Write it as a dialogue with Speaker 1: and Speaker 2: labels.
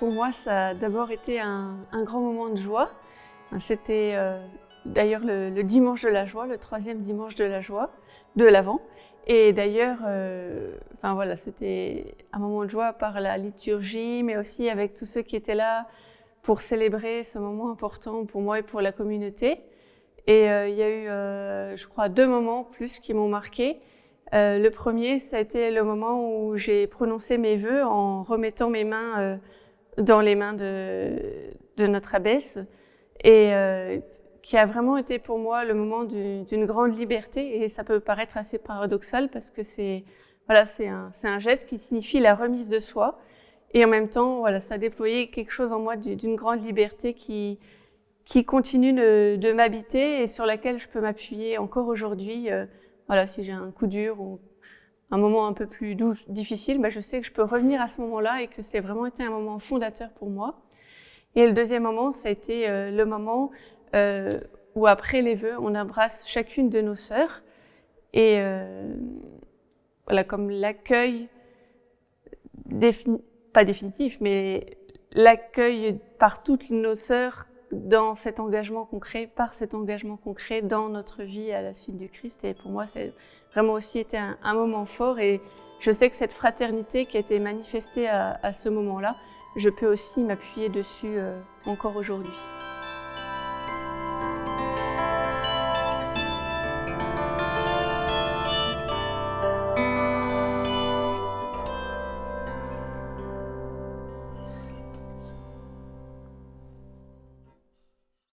Speaker 1: pour moi, ça a d'abord été un grand moment de joie. C'était d'ailleurs le dimanche de la joie, le 3e dimanche de la joie, de l'Avent. Et d'ailleurs, enfin voilà, c'était un moment de joie par la liturgie, mais aussi avec tous ceux qui étaient là pour célébrer ce moment important pour moi et pour la communauté. Et il y a eu, je crois, 2 moments plus qui m'ont marquée. Le premier, ça a été le moment où j'ai prononcé mes vœux en remettant mes mains dans les mains de notre abbesse, et qui a vraiment été pour moi le moment d'une grande liberté. Et ça peut paraître assez paradoxal parce que c'est un geste qui signifie la remise de soi, et en même temps voilà, ça a déployé quelque chose en moi d'une grande liberté qui continue de m'habiter et sur laquelle je peux m'appuyer encore aujourd'hui. Voilà, si j'ai un coup dur ou un moment un peu plus difficile, je sais que je peux revenir à ce moment-là et que c'est vraiment été un moment fondateur pour moi. Et le deuxième moment, ça a été le moment où après les vœux, on embrasse chacune de nos sœurs. Et voilà, comme l'accueil, pas définitif, mais l'accueil par toutes nos sœurs dans cet engagement concret, par cet engagement concret dans notre vie à la suite du Christ. Et pour moi, c'est vraiment aussi été un moment fort. Et je sais que cette fraternité qui a été manifestée à ce moment-là, je peux aussi m'appuyer dessus encore aujourd'hui.